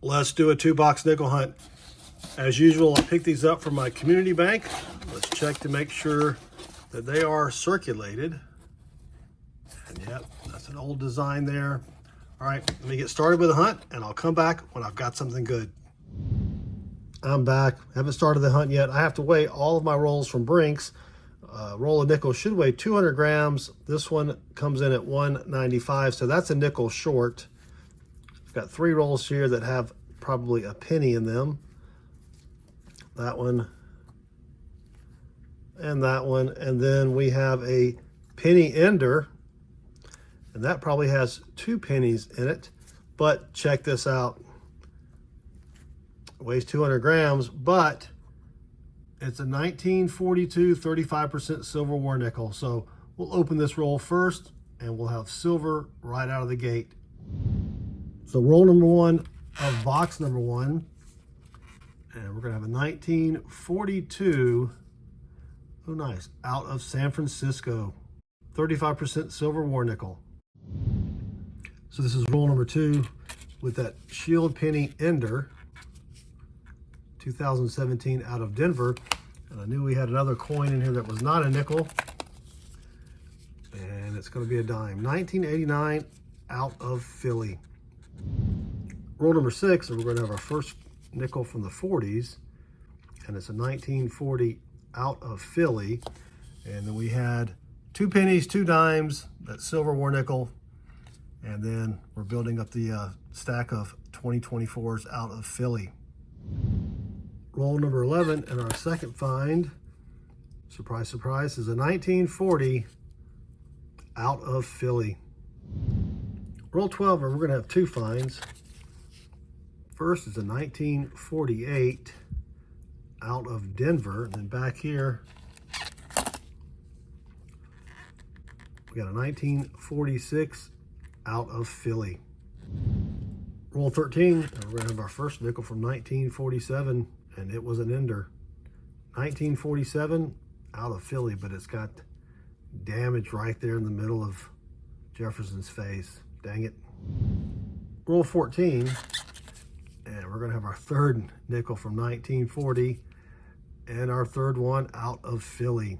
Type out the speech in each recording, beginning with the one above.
Let's do a 2-box nickel hunt. As usual, I picked these up from my community bank. Let's check to make sure that they are circulated. And yep, that's an old design there. All right, let me get started with the hunt and I'll come back when I've got something good. I'm back. Haven't started the hunt yet. I have to weigh all of my rolls from Brinks. Roll of nickel should weigh 200 grams. This one comes in at 195, so that's a nickel short. I've got 3 rolls here that have probably a penny in them. That one and that one. And then we have a penny ender, and that probably has 2 pennies in it. But check this out. It weighs 200 grams, but it's a 1942 35% silver war nickel. So we'll open this roll first and we'll have silver right out of the gate. So roll number 1 of box number 1. And we're gonna have a 1942, oh nice, out of San Francisco, 35% silver war nickel. So this is roll number 2 with that shield penny ender, 2017 out of Denver. And I knew we had another coin in here that was not a nickel. And it's gonna be a dime, 1989 out of Philly. Roll number 6, and we're gonna have our first nickel from the 40s. And it's a 1940 out of Philly. And then we had 2 pennies, 2 dimes, that silver war nickel. And then we're building up the stack of 2024s out of Philly. Roll number 11, and our second find, surprise, surprise, is a 1940 out of Philly. Roll 12, and we're gonna have 2 finds. First is a 1948 out of Denver, and then back here, we got a 1946 out of Philly. Roll 13, and we're gonna have our first nickel from 1947, and it was an ender. 1947 out of Philly, but it's got damage right there in the middle of Jefferson's face. Dang it. Roll 14, and we're gonna have our third nickel from 1940, and our third one out of Philly.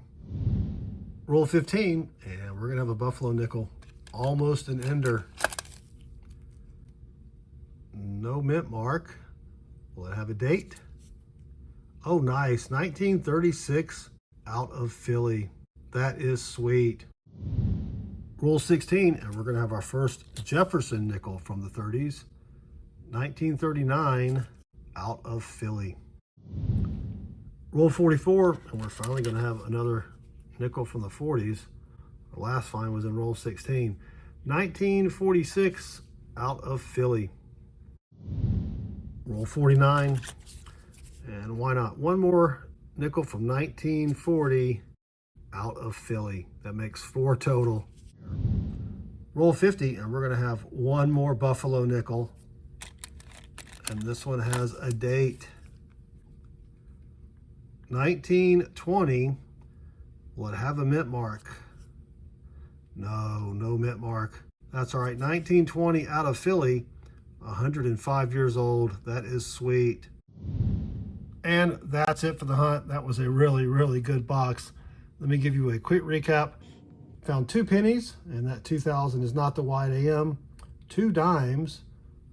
Roll 15, and we're gonna have a buffalo nickel, almost an ender. No mint mark. Will it have a date? Oh, nice, 1936 out of Philly. That is sweet. Roll 16, and we're gonna have our first Jefferson nickel from the 30s, 1939 out of Philly. Roll 44, and we're finally gonna have another nickel from the 40s. The last find was in roll 16, 1946 out of Philly. Roll 49, and why not? One more nickel from 1940 out of Philly. That makes 4 total. Roll 50, and we're gonna have one more buffalo nickel. And this one has a date. 1920. Will it have a mint mark? No, no mint mark. That's all right, 1920 out of Philly, 105 years old. That is sweet. And that's it for the hunt. That was a really, really good box. Let me give you a quick recap. Found 2 pennies, and that 2000 is not the wide AM. 2 dimes,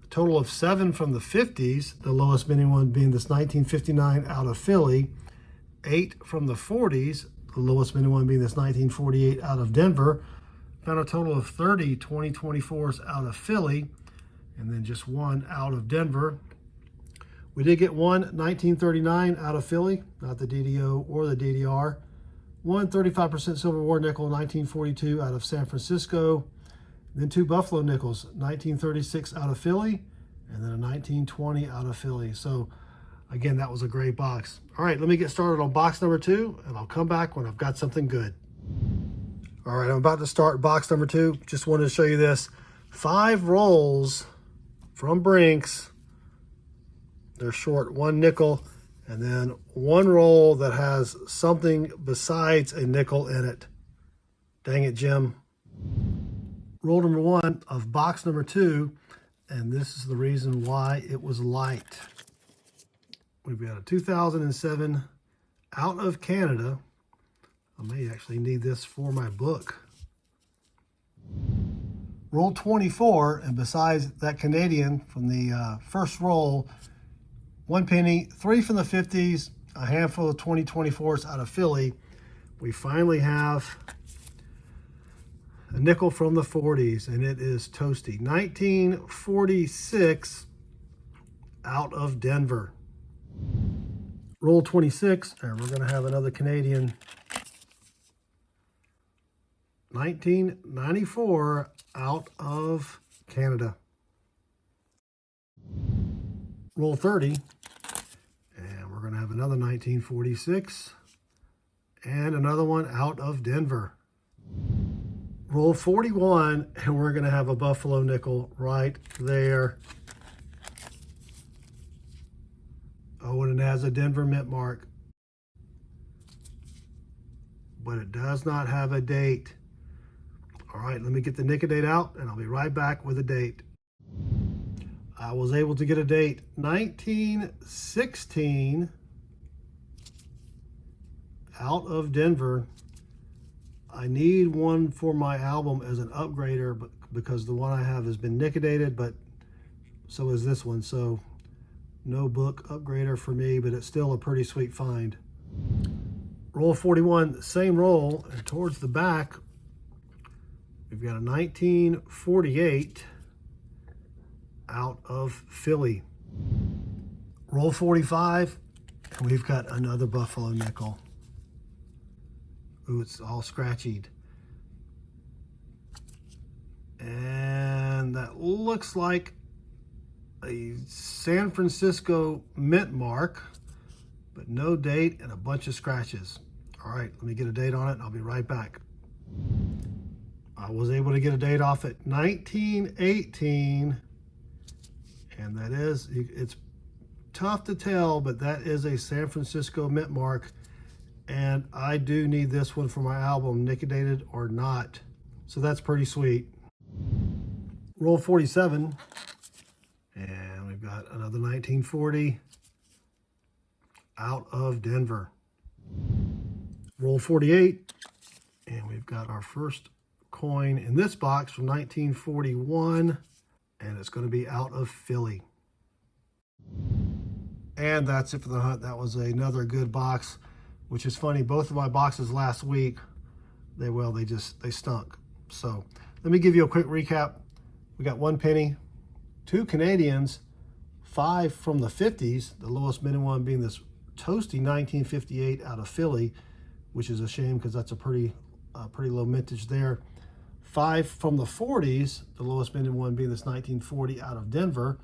a total of 7 from the 50s, the lowest bidding one being this 1959 out of Philly. 8 from the 40s, the lowest bidding one being this 1948 out of Denver. Found a total of 30 2024s out of Philly, and then just 1 out of Denver. We did get 1 1939 out of Philly, not the DDO or the DDR. 1 35% silver war nickel, 1942 out of San Francisco. Then 2 buffalo nickels, 1936 out of Philly, and then a 1920 out of Philly. So again, that was a great box. All right, let me get started on box number 2, and I'll come back when I've got something good. All right, I'm about to start box number 2. Just wanted to show you this. 5 rolls from Brinks. They're short 1 nickel, and then 1 roll that has something besides a nickel in it. Dang it, Jim. Roll number 1 of box number 2, and this is the reason why it was light. We've got a 2007 out of Canada. I may actually need this for my book. Roll 24, and besides that Canadian from the first roll, 1 penny, 3 from the 50s, a handful of 2024s out of Philly, we finally have a nickel from the 40s, and it is toasty. 1946 out of Denver. Roll 26, and we're going to have another Canadian. 1994 out of Canada. Roll 30, and we're going to have another 1946 and another one out of Denver. Roll 41, and we're going to have a Buffalo nickel right there. Oh, and it has a Denver mint mark, but it does not have a date. All right, let me get the nickel date out, and I'll be right back with a date. I was able to get a date, 1916, out of Denver. I need one for my album as an upgrader, but because the one I have has been nickel-dated, but so is this one. So no book upgrader for me, but it's still a pretty sweet find. Roll 41, same roll, and towards the back, we've got a 1948 out of Philly. Roll 45, and we've got another Buffalo nickel. Ooh, it's all scratched. And that looks like a San Francisco mint mark, but no date and a bunch of scratches. All right, let me get a date on it, and I'll be right back. I was able to get a date off at 1918, and that is, it's tough to tell, but that is a San Francisco mint mark, and I do need this one for my album, nickel-dated or not, so that's pretty sweet. Roll 47, and we've got another 1940 out of Denver. Roll 48, and we've got our first coin in this box from 1941, and it's going to be out of Philly. And that's it for the hunt. That was another good box, which is funny. Both of my boxes last week, they stunk. So let me give you a quick recap. We got 1 penny, 2 Canadians, 5 from the 50s, the lowest minimum one being this toasty 1958 out of Philly, which is a shame because that's a pretty low mintage there. 5 from the 40s, the lowest minted one being this 1940 out of Denver.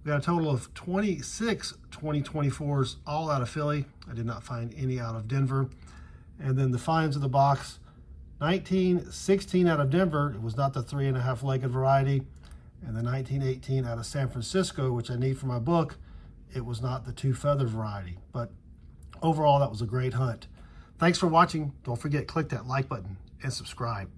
We got a total of 26 2024s, all out of Philly. I did not find any out of Denver. And then the finds of the box, 1916 out of Denver. It was not the 3.5-legged variety. And the 1918 out of San Francisco, which I need for my book. It was not the 2-feather variety. But overall, that was a great hunt. Thanks for watching. Don't forget, click that like button and subscribe.